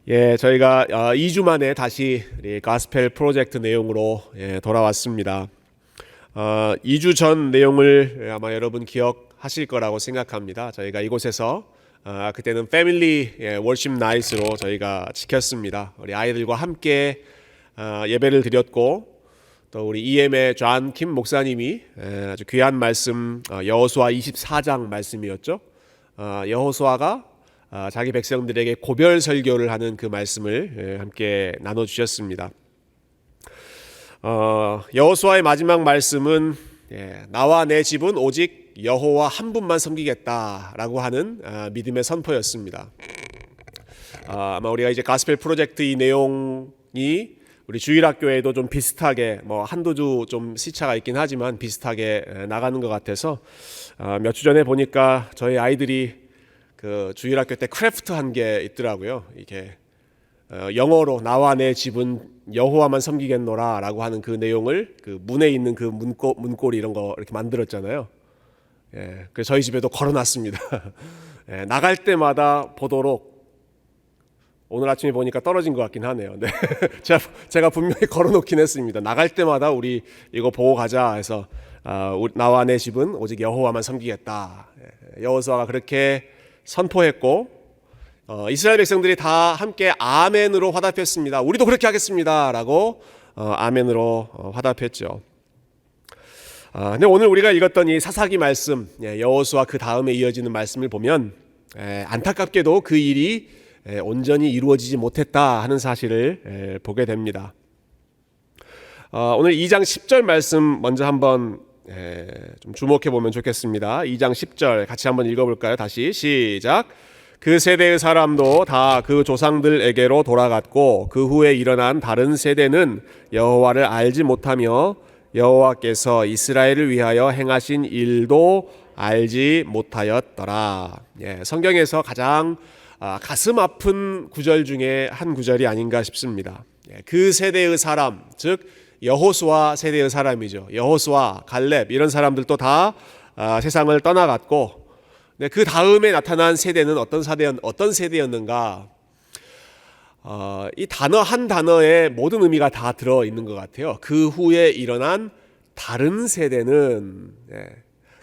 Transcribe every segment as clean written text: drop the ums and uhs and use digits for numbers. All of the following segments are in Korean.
저희가 2주 만에 다시 우리 가스펠 프로젝트 내용으로 돌아왔습니다. 2주 전 내용을 아마 여러분 기억하실 거라고 생각합니다. 저희가 이곳에서 그때는 패밀리 월십 나잇으로 저희가 지켰습니다. 우리 아이들과 함께 예배를 드렸고, 또 우리 EM의 존 킴 목사님이 아주 귀한 말씀, 여호수아 24장 말씀이었죠. 여호수아가 자기 백성들에게 고별 설교를 하는 그 말씀을 함께 나눠주셨습니다. 여호수아의 마지막 말씀은 나와 내 집은 오직 여호와 한 분만 섬기겠다라고 하는 믿음의 선포였습니다. 아마 우리가 이제 가스펠 프로젝트 이 내용이 우리 주일학교에도 좀 비슷하게 한두 주 좀 시차가 있긴 하지만 비슷하게 나가는 것 같아서 몇 주 전에 보니까 저희 아이들이 그 주일학교 때 크래프트 한 게 있더라고요. 이게 영어로 나와 내 집은 여호와만 섬기겠노라라고 하는 그 내용을 그 문에 있는 그 문고리 이런 거 이렇게 만들었잖아요. 그래서 저희 집에도 걸어놨습니다. 나갈 때마다 보도록. 오늘 아침에 보니까 떨어진 것 같긴 하네요. 네. 제가 분명히 걸어놓긴 했습니다. 나갈 때마다 우리 이거 보고 가자 해서 나와 내 집은 오직 여호와만 섬기겠다. 여호수아가 그렇게 선포했고, 이스라엘 백성들이 다 함께 아멘으로 화답했습니다. 우리도 그렇게 하겠습니다 라고 아멘으로 화답했죠. 근데 오늘 우리가 읽었던 이 사사기 말씀, 여호수아 그 다음에 이어지는 말씀을 보면 안타깝게도 그 일이 온전히 이루어지지 못했다 하는 사실을 보게 됩니다. 오늘 2장 10절 말씀 먼저 한번 좀 주목해 보면 좋겠습니다. 2장 10절 같이 한번 읽어볼까요? 다시 시작. 그 세대의 사람도 다 그 조상들에게로 돌아갔고 그 후에 일어난 다른 세대는 여호와를 알지 못하며 여호와께서 이스라엘을 위하여 행하신 일도 알지 못하였더라. 성경에서 가장 가슴 아픈 구절 중에 한 구절이 아닌가 싶습니다. 그 세대의 사람, 즉 여호수아 세대의 사람이죠. 여호수아, 갈렙 이런 사람들도 다 세상을 떠나갔고, 그 다음에 나타난 세대는 어떤 세대였는가? 이 단어 한 단어에 모든 의미가 다 들어있는 것 같아요. 그 후에 일어난 다른 세대는,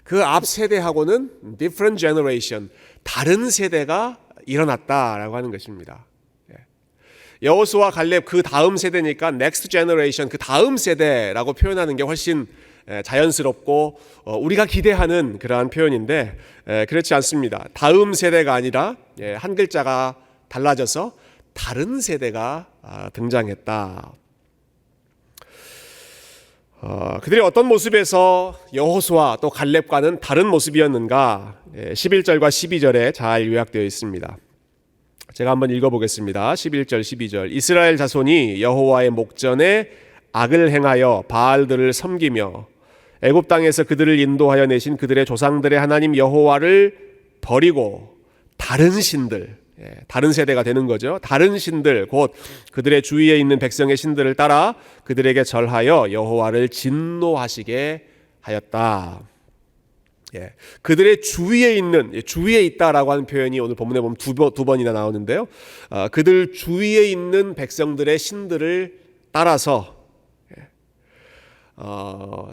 그 앞 세대하고는 different generation, 다른 세대가 일어났다라고 하는 것입니다. 여호수아 갈렙 그 다음 세대니까 next generation, 그 다음 세대라고 표현하는 게 훨씬 자연스럽고 우리가 기대하는 그러한 표현인데 그렇지 않습니다. 다음 세대가 아니라 한 글자가 달라져서 다른 세대가 등장했다. 그들이 어떤 모습에서 여호수아 또 갈렙과는 다른 모습이었는가? 11절과 12절에 잘 요약되어 있습니다. 제가 한번 읽어보겠습니다. 11절 12절. 이스라엘 자손이 여호와의 목전에 악을 행하여 바알들을 섬기며 애굽 땅에서 그들을 인도하여 내신 그들의 조상들의 하나님 여호와를 버리고 다른 신들, 다른 세대가 되는 거죠. 다른 신들, 곧 그들의 주위에 있는 백성의 신들을 따라 그들에게 절하여 여호와를 진노하시게 하였다. 그들의 주위에 있다라고 하는 표현이 오늘 본문에 보면 두 번이나 나오는데요. 그들 주위에 있는 백성들의 신들을 따라서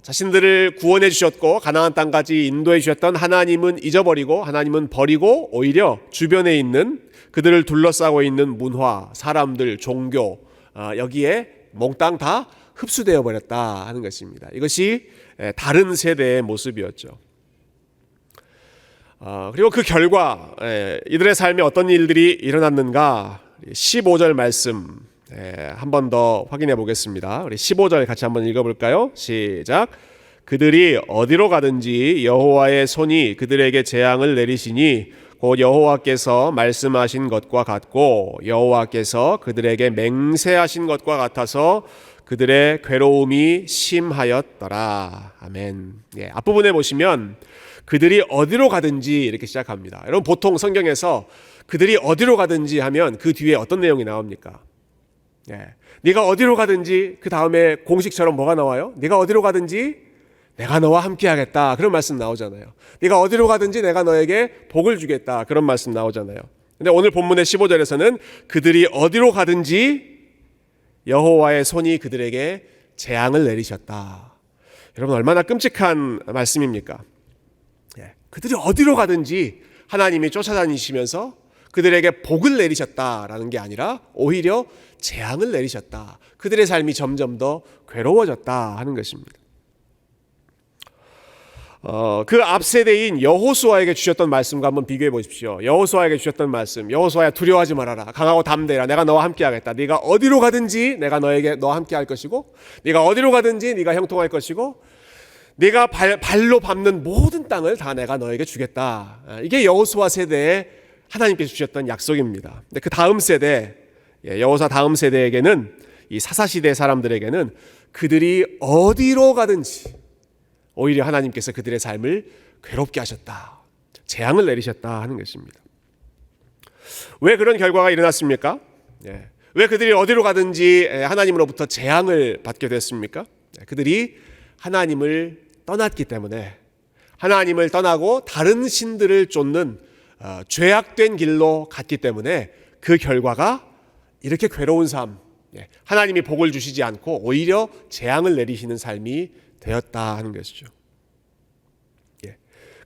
자신들을 구원해 주셨고 가나안 땅까지 인도해 주셨던 하나님은 잊어버리고, 하나님은 버리고 오히려 주변에 있는 그들을 둘러싸고 있는 문화, 사람들, 종교, 여기에 몽땅 다 흡수되어 버렸다 하는 것입니다. 이것이 다른 세대의 모습이었죠. 그리고 그 결과 이들의 삶에 어떤 일들이 일어났는가? 15절 말씀 한 번 더 확인해 보겠습니다. 우리 15절 같이 한번 읽어볼까요? 시작. 그들이 어디로 가든지 여호와의 손이 그들에게 재앙을 내리시니 곧 여호와께서 말씀하신 것과 같고 여호와께서 그들에게 맹세하신 것과 같아서 그들의 괴로움이 심하였더라. 아멘. 앞부분에 보시면 그들이 어디로 가든지 이렇게 시작합니다. 여러분 보통 성경에서 그들이 어디로 가든지 하면 그 뒤에 어떤 내용이 나옵니까? 네가 어디로 가든지 그 다음에 공식처럼 뭐가 나와요? 네가 어디로 가든지 내가 너와 함께 하겠다. 그런 말씀 나오잖아요. 네가 어디로 가든지 내가 너에게 복을 주겠다. 그런 말씀 나오잖아요. 근데 오늘 본문의 15절에서는 그들이 어디로 가든지 여호와의 손이 그들에게 재앙을 내리셨다. 여러분 얼마나 끔찍한 말씀입니까? 그들이 어디로 가든지 하나님이 쫓아다니시면서 그들에게 복을 내리셨다라는 게 아니라 오히려 재앙을 내리셨다. 그들의 삶이 점점 더 괴로워졌다 하는 것입니다. 그 앞 세대인 여호수아에게 주셨던 말씀과 한번 비교해 보십시오. 여호수아에게 주셨던 말씀, 여호수아야 두려워하지 말아라. 강하고 담대해라. 내가 너와 함께 하겠다. 네가 어디로 가든지 내가 너와 함께 할 것이고, 네가 어디로 가든지 네가 형통할 것이고, 네가 발로 밟는 모든 땅을 다 내가 너에게 주겠다. 이게 여호수아 세대에 하나님께서 주셨던 약속입니다. 근데 그 다음 세대, 여호수아 다음 세대에게는, 이 사사시대 사람들에게는 그들이 어디로 가든지 오히려 하나님께서 그들의 삶을 괴롭게 하셨다. 재앙을 내리셨다 하는 것입니다. 왜 그런 결과가 일어났습니까? 왜 그들이 어디로 가든지 하나님으로부터 재앙을 받게 됐습니까? 그들이 하나님을 떠났기 때문에, 하나님을 떠나고 다른 신들을 쫓는 죄악된 길로 갔기 때문에 그 결과가 이렇게 괴로운 삶, 하나님이 복을 주시지 않고 오히려 재앙을 내리시는 삶이 되었다 하는 것이죠.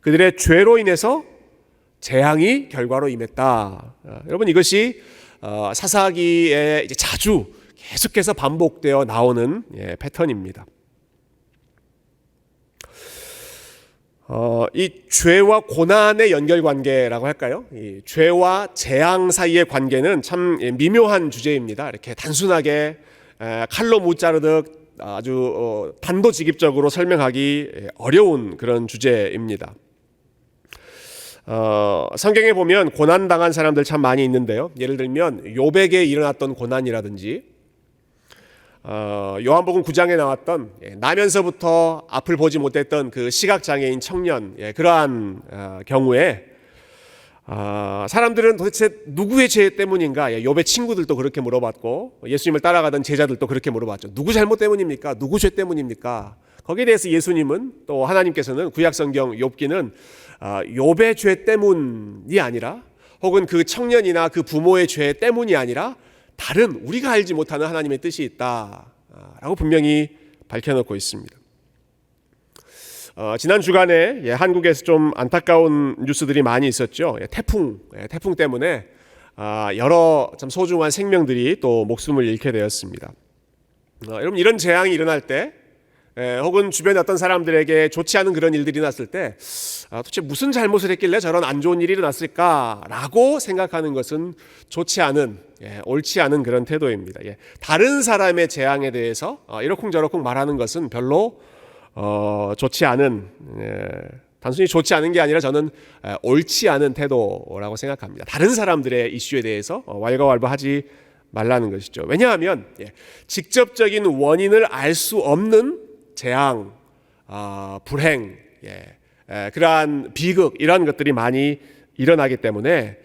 그들의 죄로 인해서 재앙이 결과로 임했다. 여러분 이것이 사사기에 이제 자주 계속해서 반복되어 나오는 패턴입니다. 이 죄와 고난의 연결관계라고 할까요? 이 죄와 재앙 사이의 관계는 참 미묘한 주제입니다. 이렇게 단순하게 칼로 무자르듯 아주 단도직입적으로 설명하기 어려운 그런 주제입니다. 성경에 보면 고난당한 사람들 참 많이 있는데요. 예를 들면 욥에게 일어났던 고난이라든지, 요한복음 9장에 나왔던 나면서부터 앞을 보지 못했던 그 시각장애인 청년, 그러한 경우에 사람들은 도대체 누구의 죄 때문인가? 욥의 친구들도 그렇게 물어봤고 예수님을 따라가던 제자들도 그렇게 물어봤죠. 누구 잘못 때문입니까? 누구 죄 때문입니까? 거기에 대해서 예수님은, 또 하나님께서는 구약성경 욥기는 욥의 죄 때문이 아니라, 혹은 그 청년이나 그 부모의 죄 때문이 아니라 다른 우리가 알지 못하는 하나님의 뜻이 있다라고 분명히 밝혀놓고 있습니다. 지난 주간에 한국에서 좀 안타까운 뉴스들이 많이 있었죠. 태풍 때문에 여러 참 소중한 생명들이 또 목숨을 잃게 되었습니다. 여러분 이런 재앙이 일어날 때, 혹은 주변에 어떤 사람들에게 좋지 않은 그런 일들이 났을 때 도대체 무슨 잘못을 했길래 저런 안 좋은 일이 일어났을까라고 생각하는 것은 좋지 않은, 옳지 않은 그런 태도입니다. 다른 사람의 재앙에 대해서 이러쿵저러쿵 말하는 것은 별로 좋지 않은, 단순히 좋지 않은 게 아니라 저는 옳지 않은 태도라고 생각합니다. 다른 사람들의 이슈에 대해서 왈가왈부하지 말라는 것이죠. 왜냐하면 직접적인 원인을 알 수 없는 재앙, 불행, 그러한 비극, 이런 것들이 많이 일어나기 때문에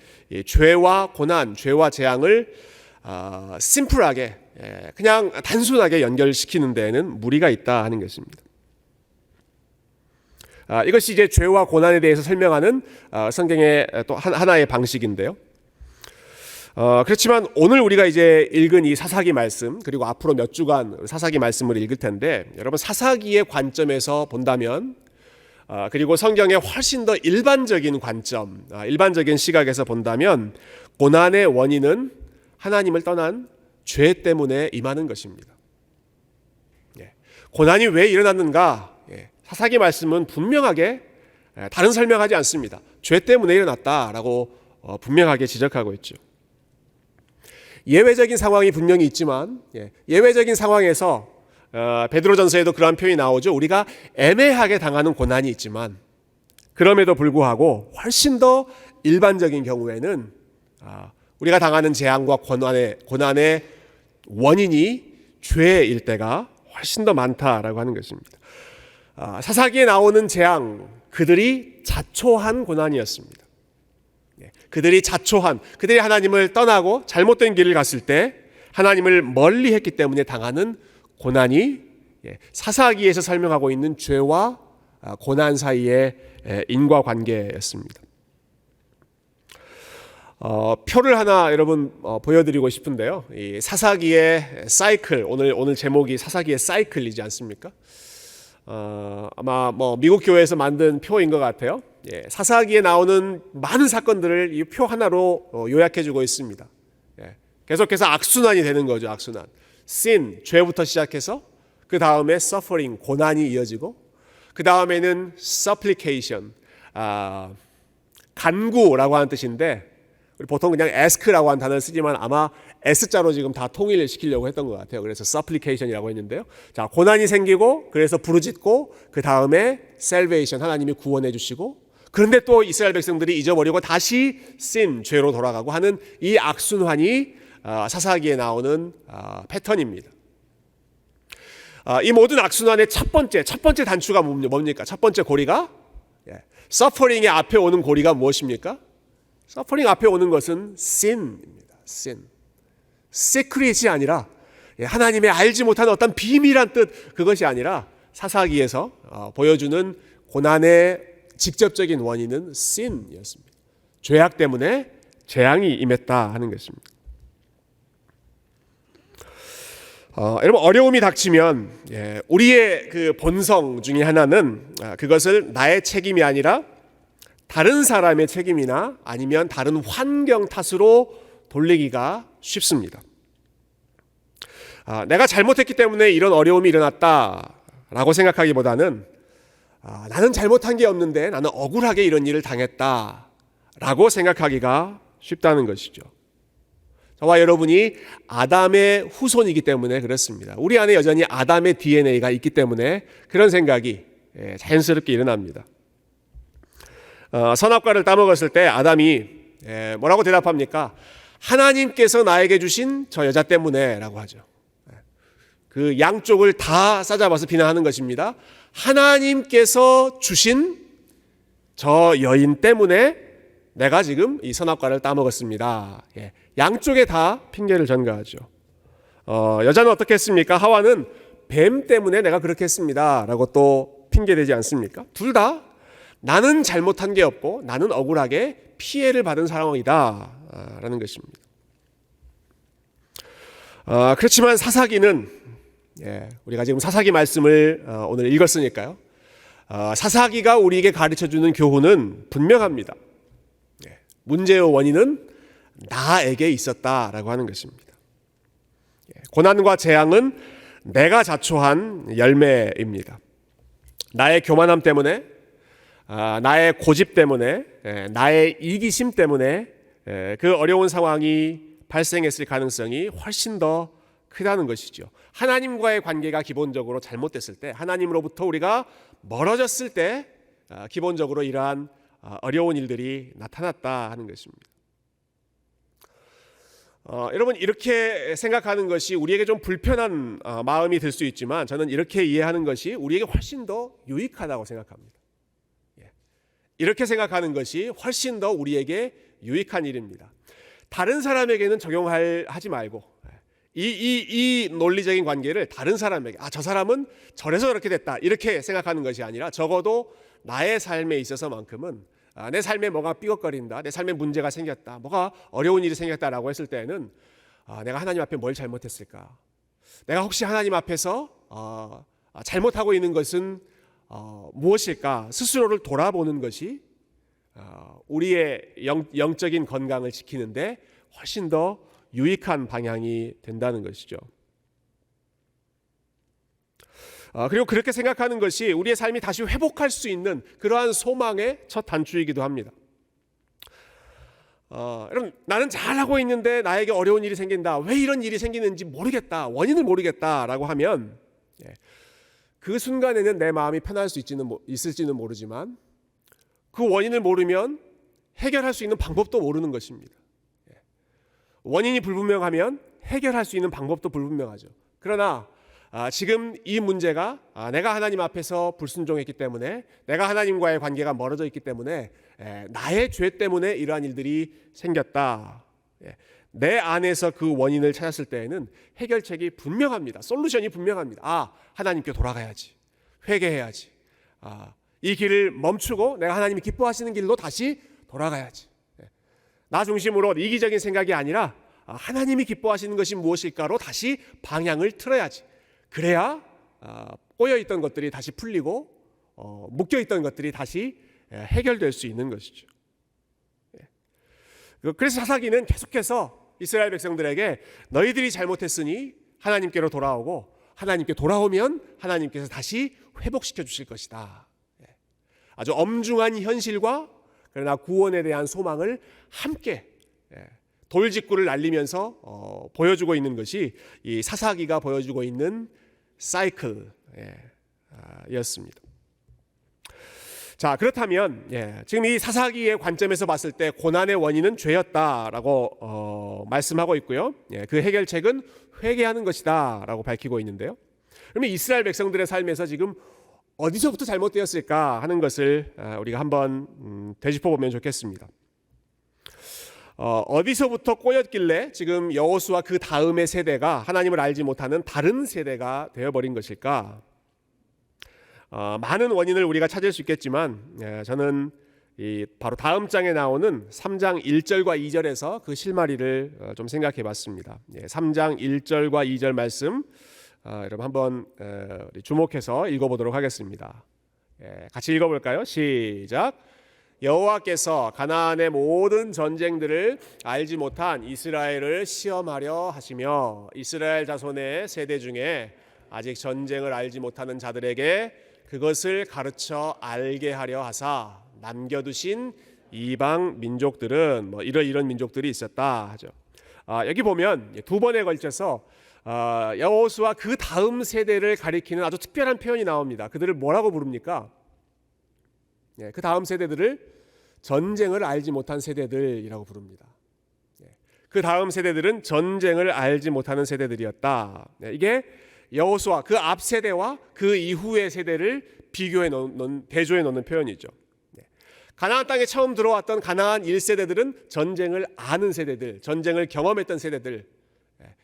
죄와 고난, 죄와 재앙을 심플하게, 그냥 단순하게 연결시키는 데에는 무리가 있다 하는 것입니다. 이것이 이제 죄와 고난에 대해서 설명하는 성경의 또 하나의 방식인데요. 그렇지만 오늘 우리가 이제 읽은 이 사사기 말씀, 그리고 앞으로 몇 주간 사사기 말씀을 읽을 텐데, 여러분 사사기의 관점에서 본다면, 그리고 성경의 훨씬 더 일반적인 관점, 일반적인 시각에서 본다면 고난의 원인은 하나님을 떠난 죄 때문에 임하는 것입니다. 고난이 왜 일어났는가? 사사기 말씀은 분명하게 다른 설명하지 않습니다. 죄 때문에 일어났다라고 분명하게 지적하고 있죠. 예외적인 상황이 분명히 있지만, 예외적인 상황에서 베드로전서에도 그러한 표현이 나오죠. 우리가 애매하게 당하는 고난이 있지만, 그럼에도 불구하고 훨씬 더 일반적인 경우에는 우리가 당하는 재앙과 고난의 원인이 죄일 때가 훨씬 더 많다라고 하는 것입니다. 사사기에 나오는 재앙, 그들이 자초한 고난이었습니다. 그들이 그들이 하나님을 떠나고 잘못된 길을 갔을 때 하나님을 멀리 했기 때문에 당하는 고난이 사사기에서 설명하고 있는 죄와 고난 사이의 인과관계였습니다. 표를 하나 여러분 보여드리고 싶은데요. 이 사사기의 사이클, 오늘 제목이 사사기의 사이클이지 않습니까? 아마 미국 교회에서 만든 표인 것 같아요. 예, 사사기에 나오는 많은 사건들을 이 표 하나로 요약해주고 있습니다. 예, 계속해서 악순환이 되는 거죠. 악순환. sin, 죄부터 시작해서 그 다음에 suffering, 고난이 이어지고 그 다음에는 supplication, 간구라고 하는 뜻인데 우리 보통 그냥 ask라고 하는 단어를 쓰지만 아마 S자로 지금 다 통일을 시키려고 했던 것 같아요. 그래서 supplication이라고 했는데요. 자, 고난이 생기고 그래서 부르짖고 그 다음에 salvation, 하나님이 구원해 주시고 그런데 또 이스라엘 백성들이 잊어버리고 다시 sin, 죄로 돌아가고 하는 이 악순환이 사사기에 나오는 패턴입니다. 이 모든 악순환의 첫 번째 단추가 뭡니까? 첫 번째 고리가 suffering의 앞에 오는 고리가 무엇입니까? 서퍼링 앞에 오는 것은 sin입니다. sin. secret이 아니라 하나님의 알지 못한 어떤 비밀한 뜻, 그것이 아니라 사사기에서 보여주는 고난의 직접적인 원인은 sin이었습니다. 죄악 때문에 재앙이 임했다 하는 것입니다. 여러분, 어려움이 닥치면 우리의 그 본성 중에 하나는 그것을 나의 책임이 아니라 다른 사람의 책임이나 아니면 다른 환경 탓으로 돌리기가 쉽습니다. 내가 잘못했기 때문에 이런 어려움이 일어났다라고 생각하기보다는 나는 잘못한 게 없는데 나는 억울하게 이런 일을 당했다라고 생각하기가 쉽다는 것이죠. 저와 여러분이 아담의 후손이기 때문에 그렇습니다. 우리 안에 여전히 아담의 DNA가 있기 때문에 그런 생각이 자연스럽게 일어납니다. 선악과를 따먹었을 때 아담이 뭐라고 대답합니까? 하나님께서 나에게 주신 저 여자 때문에 라고 하죠. 그 양쪽을 다 싸잡아서 비난하는 것입니다. 하나님께서 주신 저 여인 때문에 내가 지금 이 선악과를 따먹었습니다. 양쪽에 다 핑계를 전가하죠. 여자는 어떻게 했습니까? 하와는 뱀 때문에 내가 그렇게 했습니다 라고 또 핑계대지 않습니까? 둘 다 나는 잘못한 게 없고 나는 억울하게 피해를 받은 상황이다 라는 것입니다. 그렇지만 사사기는 우리가 지금 사사기 말씀을 오늘 읽었으니까요. 사사기가 우리에게 가르쳐주는 교훈은 분명합니다. 문제의 원인은 나에게 있었다라고 하는 것입니다. 고난과 재앙은 내가 자초한 열매입니다. 나의 교만함 때문에, 나의 고집 때문에, 나의 이기심 때문에 그 어려운 상황이 발생했을 가능성이 훨씬 더 크다는 것이죠. 하나님과의 관계가 기본적으로 잘못됐을 때, 하나님으로부터 우리가 멀어졌을 때 기본적으로 이러한 어려운 일들이 나타났다 하는 것입니다. 여러분, 이렇게 생각하는 것이 우리에게 좀 불편한 마음이 들 수 있지만 저는 이렇게 이해하는 것이 우리에게 훨씬 더 유익하다고 생각합니다. 이렇게 생각하는 것이 훨씬 더 우리에게 유익한 일입니다. 다른 사람에게는 적용하지 말고 이 논리적인 관계를 다른 사람에게 저 사람은 저래서 그렇게 됐다 이렇게 생각하는 것이 아니라 적어도 나의 삶에 있어서만큼은 내 삶에 뭐가 삐걱거린다, 내 삶에 문제가 생겼다, 뭐가 어려운 일이 생겼다라고 했을 때는 내가 하나님 앞에 뭘 잘못했을까? 내가 혹시 하나님 앞에서 잘못하고 있는 것은 무엇일까? 스스로를 돌아보는 것이 우리의 영적인 건강을 지키는데 훨씬 더 유익한 방향이 된다는 것이죠. 그리고 그렇게 생각하는 것이 우리의 삶이 다시 회복할 수 있는 그러한 소망의 첫 단추이기도 합니다. 여러분, 나는 잘하고 있는데 나에게 어려운 일이 생긴다. 왜 이런 일이 생기는지 모르겠다. 원인을 모르겠다라고 하면 그 순간에는 내 마음이 편할 수 있을지는 모르지만 그 원인을 모르면 해결할 수 있는 방법도 모르는 것입니다. 원인이 불분명하면 해결할 수 있는 방법도 불분명하죠. 그러나 지금 이 문제가 내가 하나님 앞에서 불순종했기 때문에, 내가 하나님과의 관계가 멀어져 있기 때문에, 나의 죄 때문에 이러한 일들이 생겼다. 내 안에서 그 원인을 찾았을 때에는 해결책이 분명합니다. 솔루션이 분명합니다. 하나님께 돌아가야지, 회개해야지, 이 길을 멈추고 내가 하나님이 기뻐하시는 길로 다시 돌아가야지. 나 중심으로 이기적인 생각이 아니라 하나님이 기뻐하시는 것이 무엇일까로 다시 방향을 틀어야지. 그래야 꼬여있던 것들이 다시 풀리고 묶여있던 것들이 다시 해결될 수 있는 것이죠. 그래서 사사기는 계속해서 이스라엘 백성들에게 너희들이 잘못했으니 하나님께로 돌아오고 하나님께 돌아오면 하나님께서 다시 회복시켜 주실 것이다. 아주 엄중한 현실과 그러나 구원에 대한 소망을 함께 돌직구를 날리면서 보여주고 있는 것이 이 사사기가 보여주고 있는 사이클이었습니다. 자, 그렇다면 지금 이 사사기의 관점에서 봤을 때 고난의 원인은 죄였다라고 말씀하고 있고요. 그 해결책은 회개하는 것이다 라고 밝히고 있는데요. 그러면 이스라엘 백성들의 삶에서 지금 어디서부터 잘못되었을까 하는 것을 우리가 한번 되짚어보면 좋겠습니다. 어디서부터 꼬였길래 지금 여호수아 그 다음의 세대가 하나님을 알지 못하는 다른 세대가 되어버린 것일까? 많은 원인을 우리가 찾을 수 있겠지만 저는 바로 다음 장에 나오는 3장 1절과 2절에서 그 실마리를 좀 생각해 봤습니다. 3장 1절과 2절 말씀 여러분 한번 주목해서 읽어보도록 하겠습니다. 같이 읽어볼까요? 시작. 여호와께서 가나안의 모든 전쟁들을 알지 못한 이스라엘을 시험하려 하시며 이스라엘 자손의 세대 중에 아직 전쟁을 알지 못하는 자들에게 그것을 가르쳐 알게 하려 하사 남겨두신 이방 민족들은 이런 민족들이 있었다 하죠. 여기 보면 두 번에 걸쳐서 여호수아 그 다음 세대를 가리키는 아주 특별한 표현이 나옵니다. 그들을 뭐라고 부릅니까? 그 다음 세대들을 전쟁을 알지 못한 세대들이라고 부릅니다. 그 다음 세대들은 전쟁을 알지 못하는 세대들이었다. 이게 여호수아 그 앞 세대와 그 이후의 세대를 비교해 놓는 대조해 놓는 표현이죠. 가나안 땅에 처음 들어왔던 가나안 1세대들은 전쟁을 아는 세대들, 전쟁을 경험했던 세대들,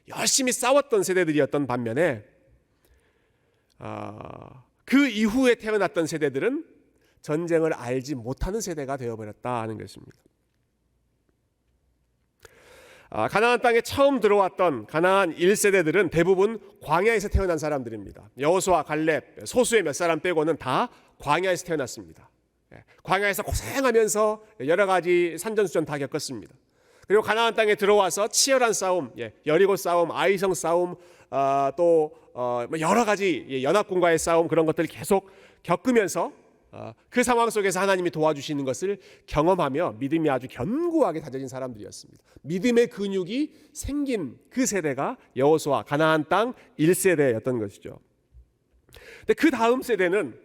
열심히 싸웠던 세대들이었던 반면에 그 이후에 태어났던 세대들은 전쟁을 알지 못하는 세대가 되어버렸다는 것입니다. 가나안 땅에 처음 들어왔던 가나안 1세대들은 대부분 광야에서 태어난 사람들입니다. 여호수아, 갈렙, 소수의 몇 사람 빼고는 다 광야에서 태어났습니다. 광야에서 고생하면서 여러 가지 산전수전 다 겪었습니다. 그리고 가나안 땅에 들어와서 치열한 싸움, 여리고 싸움, 아이성 싸움, 또 여러 가지 연합군과의 싸움 그런 것들을 계속 겪으면서 그 상황 속에서 하나님이 도와주시는 것을 경험하며 믿음이 아주 견고하게 다져진 사람들이었습니다. 믿음의 근육이 생긴 그 세대가 여호수아 가나안 땅 1세대였던 것이죠. 근데 그 다음 세대는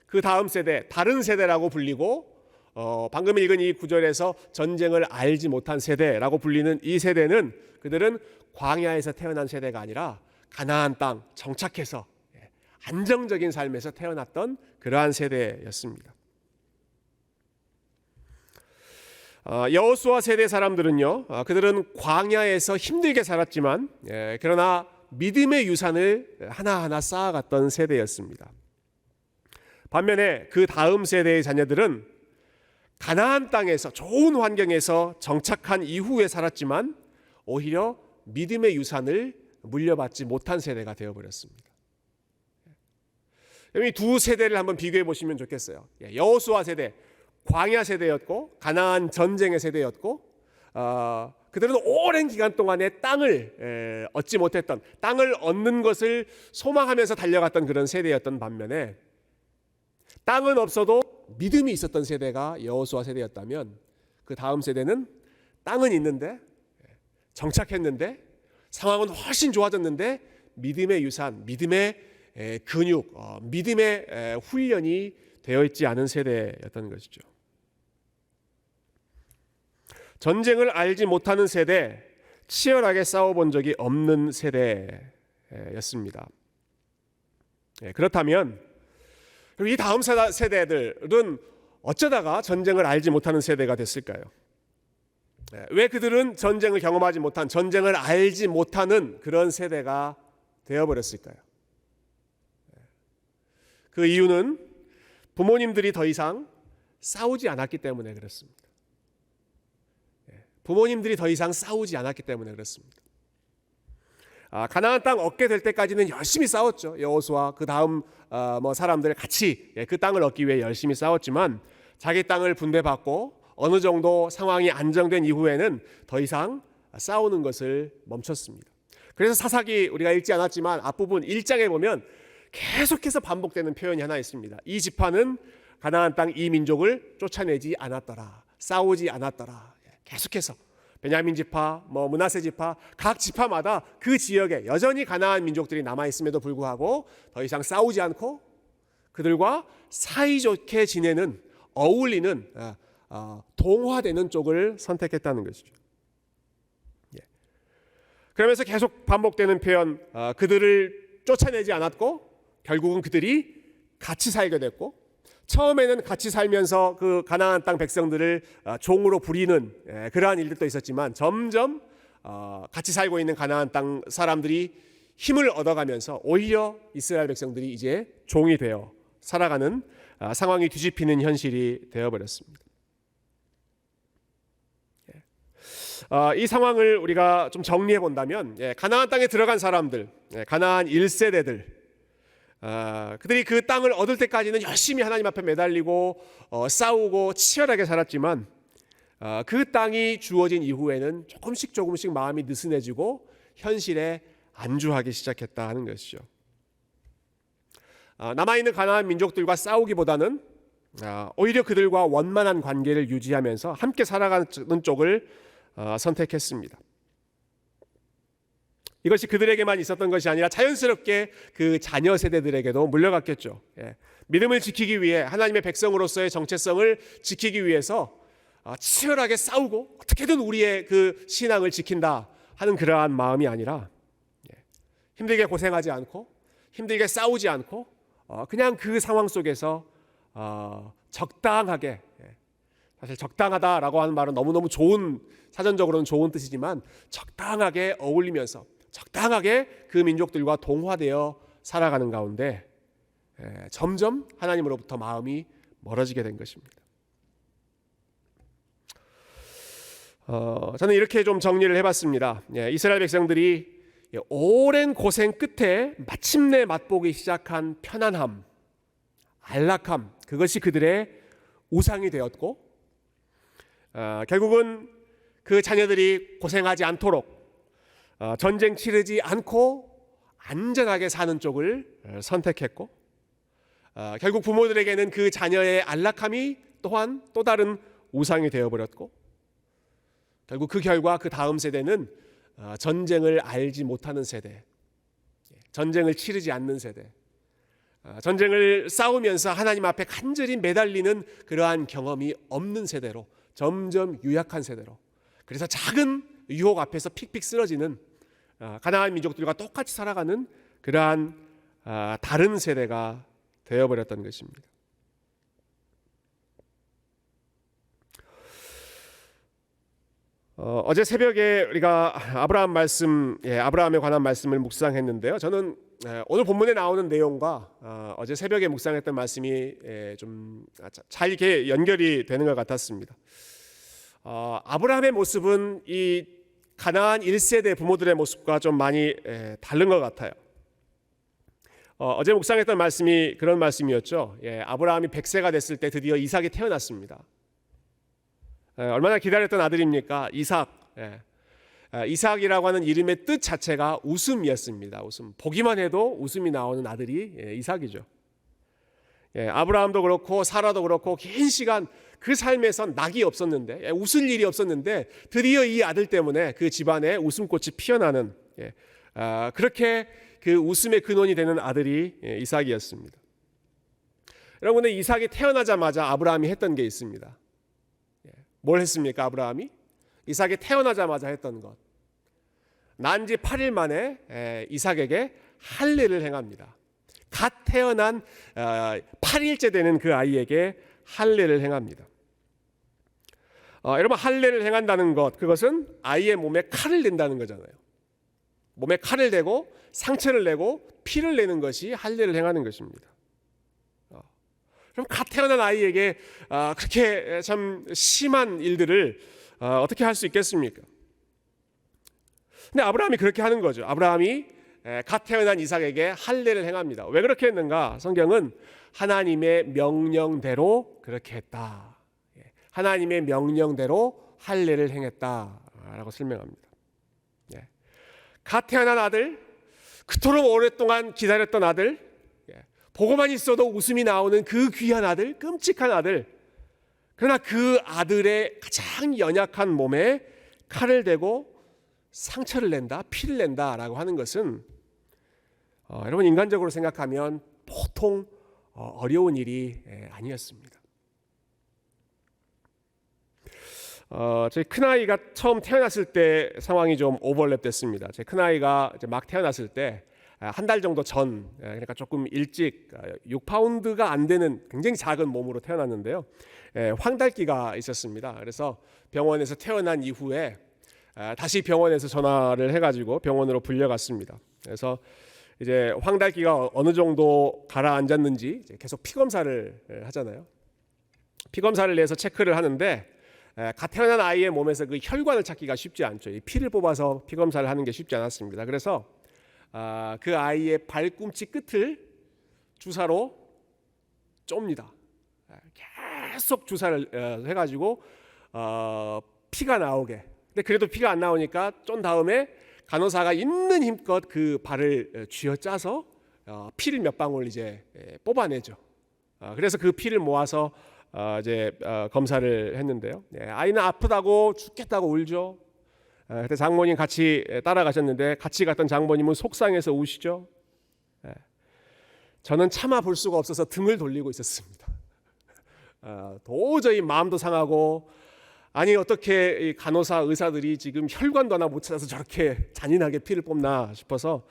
그 다음 세대 다른 세대라고 불리고 방금 읽은 이 구절에서 전쟁을 알지 못한 세대라고 불리는 이 세대는 그들은 광야에서 태어난 세대가 아니라 가나안 땅 정착해서 안정적인 삶에서 태어났던 그러한 세대였습니다. 여호수아 세대 사람들은요, 그들은 광야에서 힘들게 살았지만 그러나 믿음의 유산을 하나하나 쌓아갔던 세대였습니다. 반면에 그 다음 세대의 자녀들은 가나안 땅에서 좋은 환경에서 정착한 이후에 살았지만 오히려 믿음의 유산을 물려받지 못한 세대가 되어버렸습니다. 이 두 세대를 한번 비교해 보시면 좋겠어요. 여호수아 세대, 광야 세대였고 가나안 전쟁의 세대였고 그들은 오랜 기간 동안에 땅을 얻지 못했던, 땅을 얻는 것을 소망하면서 달려갔던 그런 세대였던 반면에 땅은 없어도 믿음이 있었던 세대가 여호수아 세대였다면 그 다음 세대는 땅은 있는데 정착했는데 상황은 훨씬 좋아졌는데 믿음의 유산, 믿음의 근육, 믿음의 훈련이 되어 있지 않은 세대였던 것이죠. 전쟁을 알지 못하는 세대, 치열하게 싸워본 적이 없는 세대였습니다. 그렇다면 이 다음 세대들은 어쩌다가 전쟁을 알지 못하는 세대가 됐을까요? 왜 그들은 전쟁을 경험하지 못한, 전쟁을 알지 못하는 그런 세대가 되어버렸을까요? 그 이유는 부모님들이 더 이상 싸우지 않았기 때문에 그렇습니다. 부모님들이 더 이상 싸우지 않았기 때문에 그렇습니다. 가나안 땅 얻게 될 때까지는 열심히 싸웠죠. 여호수아 그 다음 사람들 같이 그 땅을 얻기 위해 열심히 싸웠지만 자기 땅을 분배받고 어느 정도 상황이 안정된 이후에는 더 이상 싸우는 것을 멈췄습니다. 그래서 사사기 우리가 읽지 않았지만 앞부분 1장에 보면 계속해서 반복되는 표현이 하나 있습니다. 이 지파는 가나안 땅 이 민족을 쫓아내지 않았더라. 싸우지 않았더라. 계속해서 베냐민 지파, 므낫세 지파, 각 지파마다 그 지역에 여전히 가나안 민족들이 남아 있음에도 불구하고 더 이상 싸우지 않고 그들과 사이좋게 지내는, 어울리는, 동화되는 쪽을 선택했다는 것이죠. 그러면서 계속 반복되는 표현, 그들을 쫓아내지 않았고 결국은 그들이 같이 살게 됐고, 처음에는 같이 살면서 그 가나안 땅 백성들을 종으로 부리는 그러한 일들도 있었지만 점점 같이 살고 있는 가나안 땅 사람들이 힘을 얻어가면서 오히려 이스라엘 백성들이 이제 종이 되어 살아가는 상황이 뒤집히는 현실이 되어버렸습니다. 이 상황을 우리가 좀 정리해 본다면 가나안 땅에 들어간 사람들, 가나안 1세대들, 그들이 그 땅을 얻을 때까지는 열심히 하나님 앞에 매달리고 싸우고 치열하게 살았지만 그 땅이 주어진 이후에는 조금씩 마음이 느슨해지고 현실에 안주하기 시작했다 하는 것이죠. 남아있는 가나안 민족들과 싸우기보다는 오히려 그들과 원만한 관계를 유지하면서 함께 살아가는 쪽을 선택했습니다. 이것이 그들에게만 있었던 것이 아니라 자연스럽게 그 자녀 세대들에게도 물려갔겠죠. 믿음을 지키기 위해, 하나님의 백성으로서의 정체성을 지키기 위해서 치열하게 싸우고 어떻게든 우리의 그 신앙을 지킨다 하는 그러한 마음이 아니라 힘들게 고생하지 않고 힘들게 싸우지 않고 그냥 그 상황 속에서 적당하게, 사실 적당하다라고 하는 말은 너무너무 좋은, 사전적으로는 좋은 뜻이지만 적당하게 어울리면서 적당하게 그 민족들과 동화되어 살아가는 가운데 점점 하나님으로부터 마음이 멀어지게 된 것입니다. 저는 이렇게 좀 정리를 해봤습니다. 이스라엘 백성들이 오랜 고생 끝에 마침내 맛보기 시작한 편안함, 안락함, 그것이 그들의 우상이 되었고, 결국은 그 자녀들이 고생하지 않도록 전쟁 치르지 않고 안전하게 사는 쪽을 선택했고, 결국 부모들에게는 그 자녀의 안락함이 또한 또 다른 우상이 되어버렸고, 결국 그 결과 그 다음 세대는 전쟁을 알지 못하는 세대, 전쟁을 치르지 않는 세대, 전쟁을 싸우면서 하나님 앞에 간절히 매달리는 그러한 경험이 없는 세대로 점점 유약한 세대로, 그래서 작은 유혹 앞에서 픽픽 쓰러지는 가나안 민족들과 똑같이 살아가는 그러한 다른 세대가 되어버렸던 것입니다. 어제 새벽에 우리가 아브라함 말씀, 아브라함에 관한 말씀을 묵상했는데요. 저는 오늘 본문에 나오는 내용과 어제 새벽에 묵상했던 말씀이 좀 잘 이렇게 연결이 되는 것 같았습니다. 아브라함의 모습은 이 가나안 1세대 부모들의 모습과 좀 많이 다른 것 같아요. 어제 묵상했던 말씀이 그런 말씀이었죠. 아브라함이 100세가 됐을 때 드디어 이삭이 태어났습니다. 얼마나 기다렸던 아들입니까? 이삭. 이삭이라고 하는 이름의 뜻 자체가 웃음이었습니다. 웃음. 보기만 해도 웃음이 나오는 아들이 이삭이죠. 아브라함도 그렇고 사라도 그렇고 긴 시간 그 삶에선 낙이 없었는데, 웃을 일이 없었는데 드디어 이 아들 때문에 그 집안에 웃음꽃이 피어나는, 그렇게 그 웃음의 근원이 되는 아들이 이삭이었습니다. 여러분은 이삭이 태어나자마자 아브라함이 했던 게 있습니다. 뭘 했습니까? 아브라함이 이삭이 태어나자마자 했던 것, 난 지 8일 만에 이삭에게 할례를 행합니다. 갓 태어난 8일째 되는 그 아이에게 할례를 행합니다. 여러분, 할례를 행한다는 것, 그것은 아이의 몸에 칼을 댄다는 거잖아요. 몸에 칼을 대고 상처를 내고 피를 내는 것이 할례를 행하는 것입니다. 그럼 갓 태어난 아이에게 그렇게 참 심한 일들을 어떻게 할 수 있겠습니까? 근데 아브라함이 그렇게 하는 거죠. 아브라함이 갓 태어난 이삭에게 할례를 행합니다. 왜 그렇게 했는가? 성경은 하나님의 명령대로 그렇게 했다. 하나님의 명령대로 할례를 행했다라고 설명합니다. 갓 태어난 아들, 그토록 오랫동안 기다렸던 아들, 보고만 있어도 웃음이 나오는 그 귀한 아들, 끔찍한 아들. 그러나 그 아들의 가장 연약한 몸에 칼을 대고 상처를 낸다, 피를 낸다라고 하는 것은 여러분 인간적으로 생각하면 보통 어려운 일이 아니었습니다. 제 큰아이가 처음 태어났을 때 상황이 좀 오버랩됐습니다. 제 큰아이가 이제 막 태어났을 때 한 달 정도 전, 그러니까 조금 일찍 6파운드가 안 되는 굉장히 작은 몸으로 태어났는데요. 황달기가 있었습니다. 그래서 병원에서 태어난 이후에 다시 병원에서 전화를 해가지고 병원으로 불려갔습니다. 그래서 이제 황달기가 어느 정도 가라앉았는지 계속 피 검사를 하잖아요. 피 검사를 해서 체크를 하는데 갓 태어난 아이의 몸에서 그 혈관을 찾기가 쉽지 않죠. 이 피를 뽑아서 피 검사를 하는 게 쉽지 않았습니다. 그래서 그 아이의 발꿈치 끝을 주사로 쫍니다. 계속 주사를 해가지고 피가 나오게. 근데 그래도 피가 안 나오니까 쫀 다음에 간호사가 있는 힘껏 그 발을 쥐어짜서 피를 몇 방울 이제 뽑아내죠. 그래서 그 피를 모아서 이제 검사를 했는데요. 아이는 아프다고 죽겠다고 울죠. 그때 장모님 같이 따라가셨는데 같이 갔던 장모님은 속상해서 우시죠. 저는 참아 볼 수가 없어서 등을 돌리고 있었습니다. 도저히 마음도 상하고 아니 어떻게 간호사 의사들이 지금 혈관도 하나 못 찾아서 저렇게 잔인하게 피를 뽑나 싶어서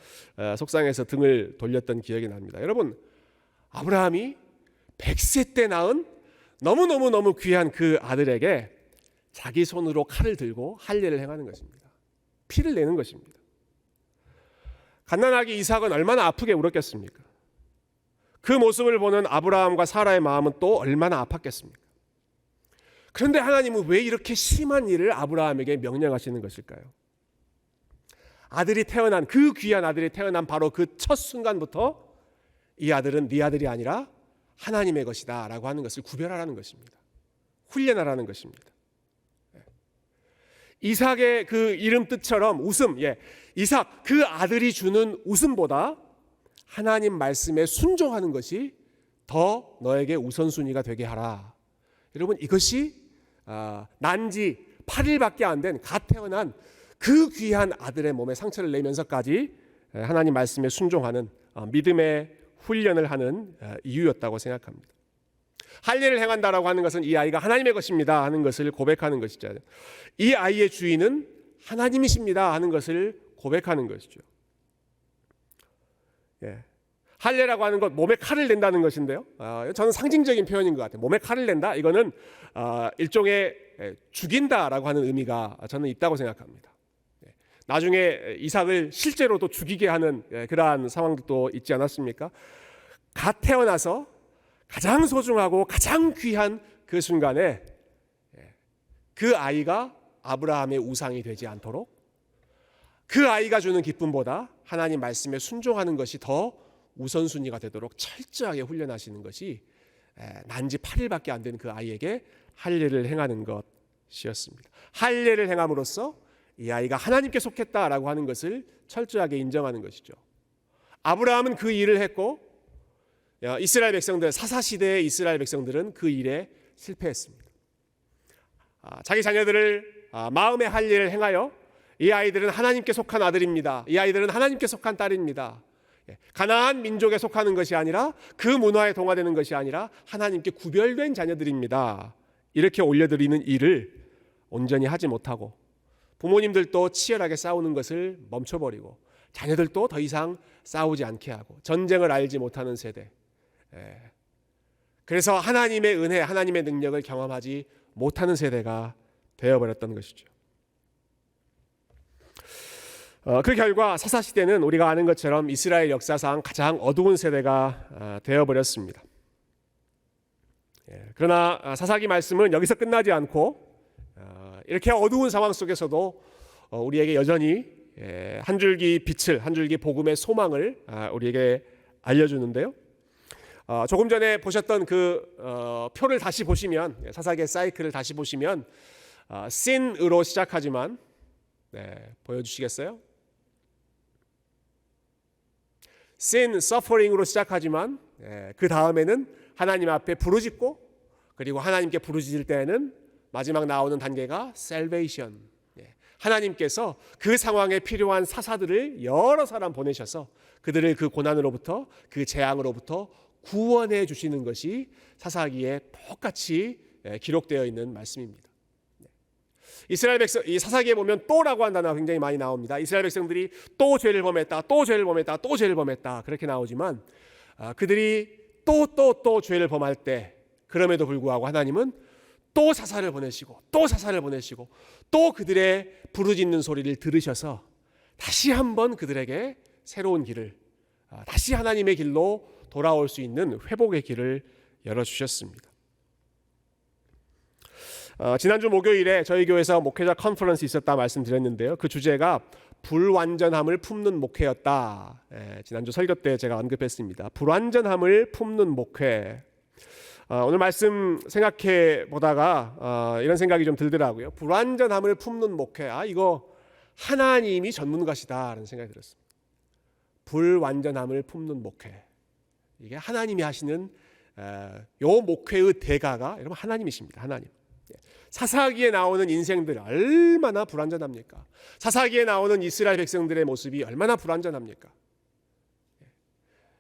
속상해서 등을 돌렸던 기억이 납니다. 여러분 아브라함이 100세 때 낳은 너무너무 귀한 그 아들에게 자기 손으로 칼을 들고 할례를 행하는 것입니다. 피를 내는 것입니다. 갓난아기 이삭은 얼마나 아프게 울었겠습니까? 그 모습을 보는 아브라함과 사라의 마음은 또 얼마나 아팠겠습니까? 그런데 하나님은 왜 이렇게 심한 일을 아브라함에게 명령하시는 것일까요? 아들이 태어난 그 귀한 아들이 태어난 바로 그 첫 순간부터 이 아들은 네 아들이 아니라 하나님의 것이다 라고 하는 것을 구별하라는 것입니다. 훈련하라는 것입니다. 이삭의 그 이름 뜻처럼 웃음, 이삭 그 아들이 주는 웃음보다 하나님 말씀에 순종하는 것이 더 너에게 우선순위가 되게 하라. 여러분 이것이 난지 8일밖에 안 된 갓 태어난 그 귀한 아들의 몸에 상처를 내면서까지 하나님 말씀에 순종하는 믿음의 훈련을 하는 이유였다고 생각합니다. 할례를 행한다라고 하는 것은 이 아이가 하나님의 것입니다 하는 것을 고백하는 것이죠. 이 아이의 주인은 하나님이십니다 하는 것을 고백하는 것이죠. 할례라고 하는 것 몸에 칼을 댄다는 것인데요. 저는 상징적인 표현인 것 같아요. 몸에 칼을 댄다. 이거는 일종의 죽인다라고 하는 의미가 저는 있다고 생각합니다. 나중에 이삭을 실제로도 죽이게 하는 그러한 상황도 있지 않았습니까? 갓 태어나서 가장 소중하고 가장 귀한 그 순간에 그 아이가 아브라함의 우상이 되지 않도록 그 아이가 주는 기쁨보다 하나님 말씀에 순종하는 것이 더 우선순위가 되도록 철저하게 훈련하시는 것이 난지 8일밖에 안 된 그 아이에게 할례를 행하는 것이었습니다. 할례를 행함으로써 이 아이가 하나님께 속했다라고 하는 것을 철저하게 인정하는 것이죠. 아브라함은 그 일을 했고 이스라엘 백성들, 사사시대의 이스라엘 백성들은 그 일에 실패했습니다. 자기 자녀들을 마음의 할례를 행하여 이 아이들은 하나님께 속한 아들입니다. 이 아이들은 하나님께 속한 딸입니다. 가나안 민족에 속하는 것이 아니라 그 문화에 동화되는 것이 아니라 하나님께 구별된 자녀들입니다. 이렇게 올려드리는 일을 온전히 하지 못하고 부모님들도 치열하게 싸우는 것을 멈춰버리고 자녀들도 더 이상 싸우지 않게 하고 전쟁을 알지 못하는 세대. 그래서 하나님의 은혜, 하나님의 능력을 경험하지 못하는 세대가 되어버렸던 것이죠. 그 결과 사사시대는 우리가 아는 것처럼 이스라엘 역사상 가장 어두운 세대가 되어버렸습니다. 그러나 사사기 말씀은 여기서 끝나지 않고 이렇게 어두운 상황 속에서도 우리에게 여전히 한 줄기 빛을, 한 줄기 복음의 소망을 우리에게 알려주는데요. 조금 전에 보셨던 그 표를 다시 보시면, 사사기의 사이클을 다시 보시면 sin으로 시작하지만, 보여주시겠어요? sin, suffering으로 시작하지만 그 다음에는 하나님 앞에 부르짖고, 그리고 하나님께 부르짖을 때에는 마지막 나오는 단계가 salvation. 하나님께서 그 상황에 필요한 사사들을 여러 사람 보내셔서 그들을 그 고난으로부터, 그 재앙으로부터 구원해 주시는 것이 사사기에 똑같이 기록되어 있는 말씀입니다. 이스라엘 백성, 이 사사기에 보면 또라고 한 단어가 굉장히 많이 나옵니다. 이스라엘 백성들이 또 죄를 범했다, 또 죄를 범했다, 또 죄를 범했다, 그렇게 나오지만 그들이 또 죄를 범할 때, 그럼에도 불구하고 하나님은 또 사사를 보내시고, 또 사사를 보내시고, 또 그들의 부르짖는 소리를 들으셔서 다시 한번 그들에게 새로운 길을, 다시 하나님의 길로 돌아올 수 있는 회복의 길을 열어주셨습니다. 지난주 목요일에 저희 교회에서 목회자 컨퍼런스 있었다 말씀드렸는데요. 그 주제가 불완전함을 품는 목회였다. 지난주 설교 때 제가 언급했습니다. 불완전함을 품는 목회. 오늘 말씀 생각해 보다가 이런 생각이 좀 들더라고요. 불완전함을 품는 목회. 이거 하나님이 전문가시다라는 생각이 들었습니다. 불완전함을 품는 목회. 이게 하나님이 하시는 요 목회의 대가가 여러분 하나님이십니다. 하나님. 사사기에 나오는 인생들 얼마나 불완전합니까? 사사기에 나오는 이스라엘 백성들의 모습이 얼마나 불완전합니까?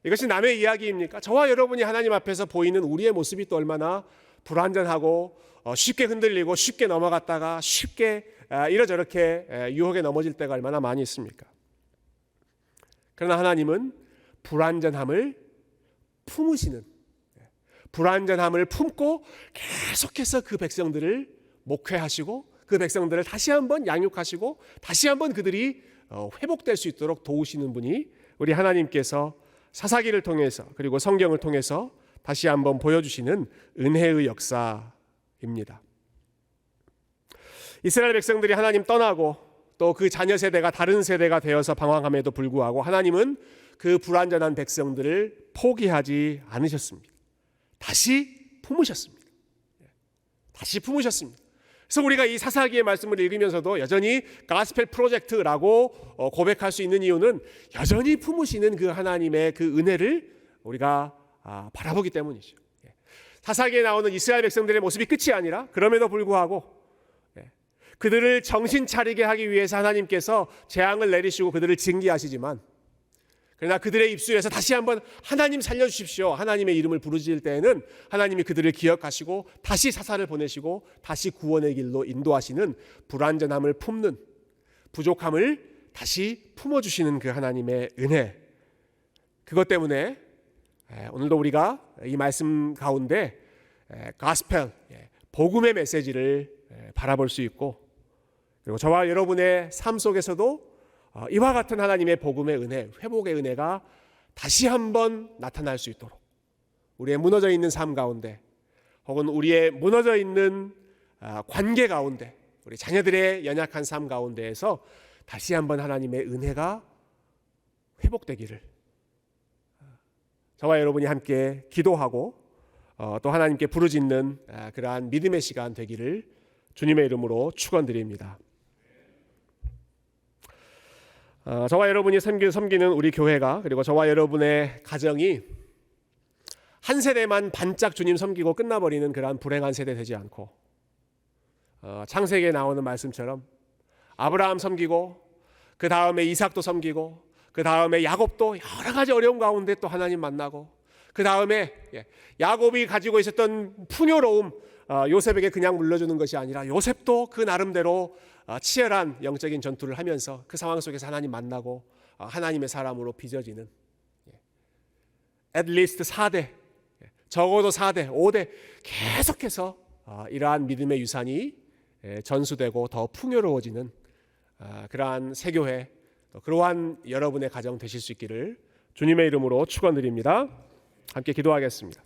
이것이 남의 이야기입니까? 저와 여러분이 하나님 앞에서 보이는 우리의 모습이 또 얼마나 불완전하고 쉽게 흔들리고 쉽게 넘어갔다가 쉽게 이러저렇게 유혹에 넘어질 때가 얼마나 많이 있습니까? 그러나 하나님은 불완전함을 품으시는, 불완전함을 품고 계속해서 그 백성들을 목회하시고 그 백성들을 다시 한번 양육하시고 다시 한번 그들이 회복될 수 있도록 도우시는 분이 우리 하나님께서 사사기를 통해서 그리고 성경을 통해서 다시 한번 보여주시는 은혜의 역사입니다. 이스라엘 백성들이 하나님 떠나고 또 그 자녀 세대가 다른 세대가 되어서 방황함에도 불구하고 하나님은 그 불완전한 백성들을 포기하지 않으셨습니다. 다시 품으셨습니다. 다시 품으셨습니다. 그래서 우리가 이 사사기의 말씀을 읽으면서도 여전히 가스펠 프로젝트라고 고백할 수 있는 이유는 여전히 품으시는 그 하나님의 그 은혜를 우리가 바라보기 때문이죠. 사사기에 나오는 이스라엘 백성들의 모습이 끝이 아니라 그럼에도 불구하고 그들을 정신 차리게 하기 위해서 하나님께서 재앙을 내리시고 그들을 징계하시지만, 그러나 그들의 입술에서 다시 한번 하나님 살려주십시오, 하나님의 이름을 부르짖을 때에는 하나님이 그들을 기억하시고 다시 사사를 보내시고 다시 구원의 길로 인도하시는, 불완전함을 품는, 부족함을 다시 품어주시는 그 하나님의 은혜, 그것 때문에 오늘도 우리가 이 말씀 가운데 가스펠, 복음의 메시지를 바라볼 수 있고, 그리고 저와 여러분의 삶 속에서도 이와 같은 하나님의 복음의 은혜, 회복의 은혜가 다시 한번 나타날 수 있도록 우리의 무너져 있는 삶 가운데, 혹은 우리의 무너져 있는 관계 가운데, 우리 자녀들의 연약한 삶 가운데에서 다시 한번 하나님의 은혜가 회복되기를 저와 여러분이 함께 기도하고 또 하나님께 부르짖는 그러한 믿음의 시간 되기를 주님의 이름으로 축원드립니다. 저와 여러분이 섬기는 우리 교회가, 그리고 저와 여러분의 가정이 한 세대만 반짝 주님 섬기고 끝나버리는 그러한 불행한 세대 되지 않고, 창세기에 나오는 말씀처럼 아브라함 섬기고 그 다음에 이삭도 섬기고 그 다음에 야곱도 여러 가지 어려움 가운데 또 하나님 만나고, 그 다음에 야곱이 가지고 있었던 풍요로움 요셉에게 그냥 물려주는 것이 아니라 요셉도 그 나름대로 치열한 영적인 전투를 하면서 그 상황 속에서 하나님 만나고 하나님의 사람으로 빚어지는, at least 4대, 적어도 4대, 5대 계속해서 이러한 믿음의 유산이 전수되고 더 풍요로워지는 그러한 새교회, 그러한 여러분의 가정 되실 수 있기를 주님의 이름으로 축원드립니다. 함께 기도하겠습니다.